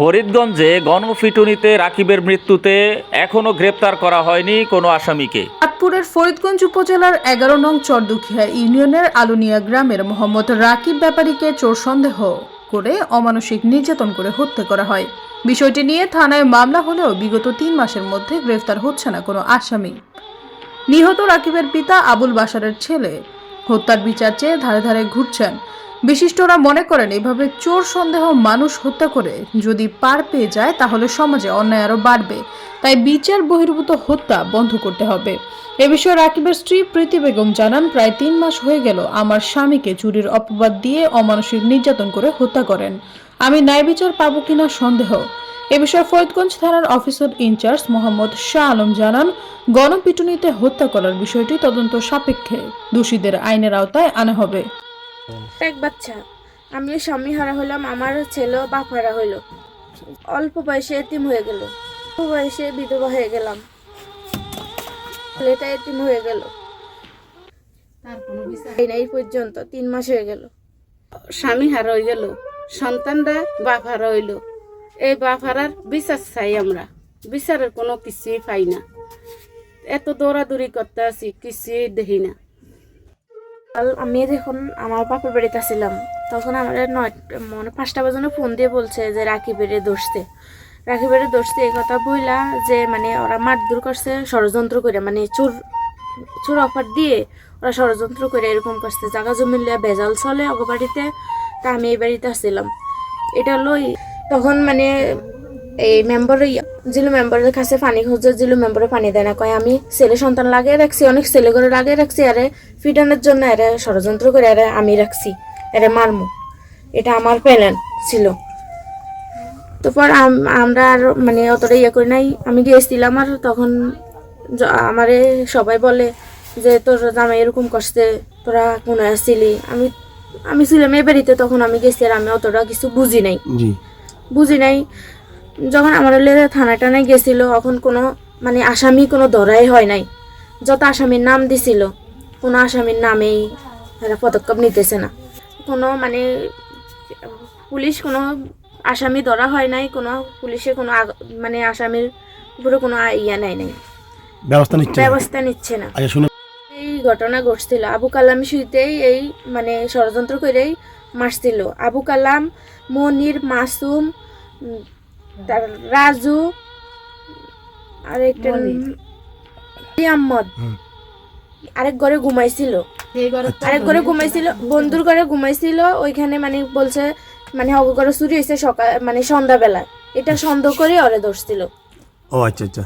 ফরিদগঞ্জে গণপিটুনিতে রাকিবের মৃত্যুতে এখনো গ্রেপ্তার করা হয়নি কোনো আসামিকে। চাঁদপুরের ফরিদগঞ্জ উপজেলার 11 নং চরদুখিয়া ইউনিয়নের আলুনিয়া গ্রামের মোহাম্মদ রাকিব ব্যাপারীকে চোর সন্দেহ করে অমানসিক নির্যাতন করে হত্যা করা হয়। বিষয়টি নিয়ে থানায় মামলা হলেও বিগত 3 মাসের মধ্যে গ্রেফতার হচ্ছে না কোনো আসামি। নিহত রাকিবের পিতা আবুল বাশারের ছেলে হত্যার বিচার চেয়ে ধারে ধারে ঘুরছেন। বিশিষ্টরা মনে করেন এভাবে চোর সন্দেহ মানুষ হত্যা করে যদি পার পেয়ে যায় তাহলে সমাজে অন্যায় আরো বাড়বে। তাই বিচার বহির্ভূত হত্যা বন্ধ করতে হবে। এ বিষয়ে রাকিবের স্ত্রী প্রীতি বেগম জানান, প্রায় 3 মাস হয়ে গেল আমার স্বামীকে চুরির অপবাদ দিয়ে অমানসিক নির্যাতন করে হত্যা করেন। আমি ন্যায় বিচার পাবো কিনা সন্দেহ। এ বিষয়ে ফরিদগঞ্জ থানার অফিসার ইনচার্জ মোহাম্মদ শাহ আলম জানান, গণপিটুনিতে হত্যা করার বিষয়টি তদন্ত সাপেক্ষে দোষীদের আইনের আওতায় আনা হবে। এক বাচ্চা, আমিও স্বামী হারা হলাম, আমার ছেলেও বাপ হারা হইল। অল্প বয়সে এতিম হয়ে গেল, অল্প বয়সে বিধবা হয়ে গেলাম, ছেলেটা এতিম হয়ে গেল। এই পর্যন্ত 3 মাস হয়ে গেল। স্বামী হারা হয়ে গেল, সন্তানরা বাপ হারা হইল। এই বাপ হারার বিচার চাই আমরা, বিচারের কোনো কিছুই পাই না। এত দৌড়াদৌড়ি করতে আছি, কিছুই দেখি না। আমি যখন আমার বাপের বাড়িতে ছিলাম তখন আমার 5টা বাজে ফোন দিয়ে বলছে যে রাকিবের ধরছে এই কথা বইলা, যে ওরা মারধর করছে ষড়যন্ত্র করে, চোর অফার দিয়ে ওরা ষড়যন্ত্র করে এরকম করছে। জায়গা জমি ভেজাল চলে অগ বাড়িতে। তা আমি এই বাড়িতে আসছিলাম, এটা লই তখন এই জিলু মেম্বারের কাছে পানি খুঁজছে, জিলু মেম্বারে পানি দেয় না, কয় আমি ছেলে সন্তান লাগিয়ে রাখছি, অনেক ছেলে করে লাগিয়ে রাখছি, আরে ফিটানোর জন্য এরা ষড়যন্ত্র করে আরে আমি রাখছি, এরে মারমু, এটা আমার প্ল্যান ছিল। তারপর আমরা আর অতটা করি নাই। আমি গিয়েছিলাম, আর তখন আমারে সবাই বলে যে তোর জামাই এরকম করছে, তোরা কোনে আসছিলি। আমি ছিলাম এই বাড়িতে, তখন আমি গেছি, আর আমি অতটা কিছু বুঝি নাই। যখন আমার থানা টানায় গেছিল, তখন কোনো আসামি কোনো ধরাই হয় নাই। যত আসামির নাম দিছিল, কোনো আসামির নামেই এরা পদক্ষেপ নিতেছে না। কোনো পুলিশ কোনো আসামি ধরা হয় নাই, কোনো পুলিশে কোনো আসামির উপরে কোনো নাই ব্যবস্থা নিচ্ছে না। এই ঘটনা ঘটছিল আবু কালাম শুইতেই, এই ষড়যন্ত্র করেই মারছিল। আবু কালাম, মনির, মাসুম, তার রাজু, আরেকটা আহমদ আরেক ঘরে ঘুমাইছিল, বন্ধুর ঘরে ঘুমাইছিল। ওইখানে বলছে ঘরে চুরি হয়েছে সকাল সন্ধ্যাবেলা। এটা সন্দেহ করে ওরে ধরছিল। ও আচ্ছা আচ্ছা,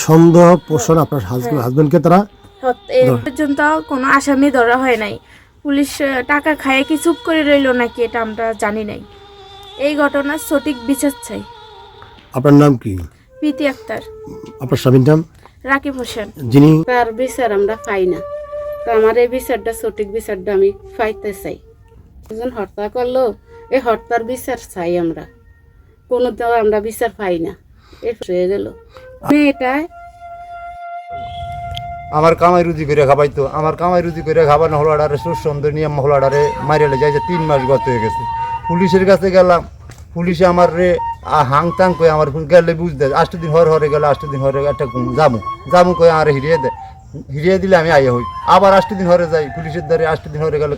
সন্দেহ পোষণ আপনার হাজবেন্ডকে তারা পর্যন্ত কোনো আসামি ধরা হয় নাই। পুলিশ টাকা খায় কি চুপ করে রইল নাকি এটা আমরা জানি নাই। এই ঘটনার সঠিক বিচার চাই। আপনার নাম কি? প্রীতি আক্তার। আপনার স্বামীর নাম? রাকিব হোসেন। যিনি তার বিচার আমরা পাই না, তো আমার এই বিচারটা, সঠিক বিচারটা আমি পাইতে চাই। একজন হত্যা করলো, এই হত্যার বিচার চাই আমরা। কোনো তো আমরা বিচার পাই না, এ হয়ে গেল। মেয়েটা আমার কামাই রুজি করে খাবাইতো, আমার কামাই রুজি করে খাবার না হলাডারে সুর সুন্দর নিয়ে হলাডারে মারিলে যাই যে 3 মাস গত হয়ে গেছে। পুলিশের কাছে গেলাম, পুলিশে আমার রে হাং তাং কয়ে আমার গেলে বুঝতে 8 দিন হরে গেলে 8 দিন হরে একটা জামু কয়ে আমার হিরিয়ে দিলে আমি আইয়া হই। আবার 8 দিন হরে যাই, পুলিশের দ্বারে 8 দিন হরে গেলে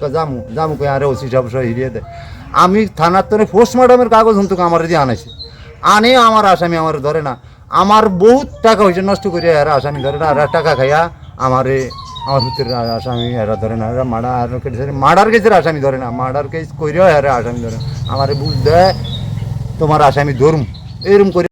জামু কয়ে আরে ওসি সাহেব হিরিয়ে দেয়। আমি থানার তরে পোস্টমর্টমের কাগজ হন্তকে আমার দিয়ে আনাইছে, আনে আমার আসামি আমার ধরে না। আমার বহুত টাকা হয়েছে নষ্ট করিয়া এরা আসামি ধরে না, এরা টাকা খাইয়া আমার ভিতরে আসামি এরা ধরে না। এরা মার্ডার কেসের আসামি ধরে না, মার্ডার কেস করিয়াও এরা আসামি ধরে না। আমার বুঝ দেয় তোমার আসামি ধরুম এরম করে।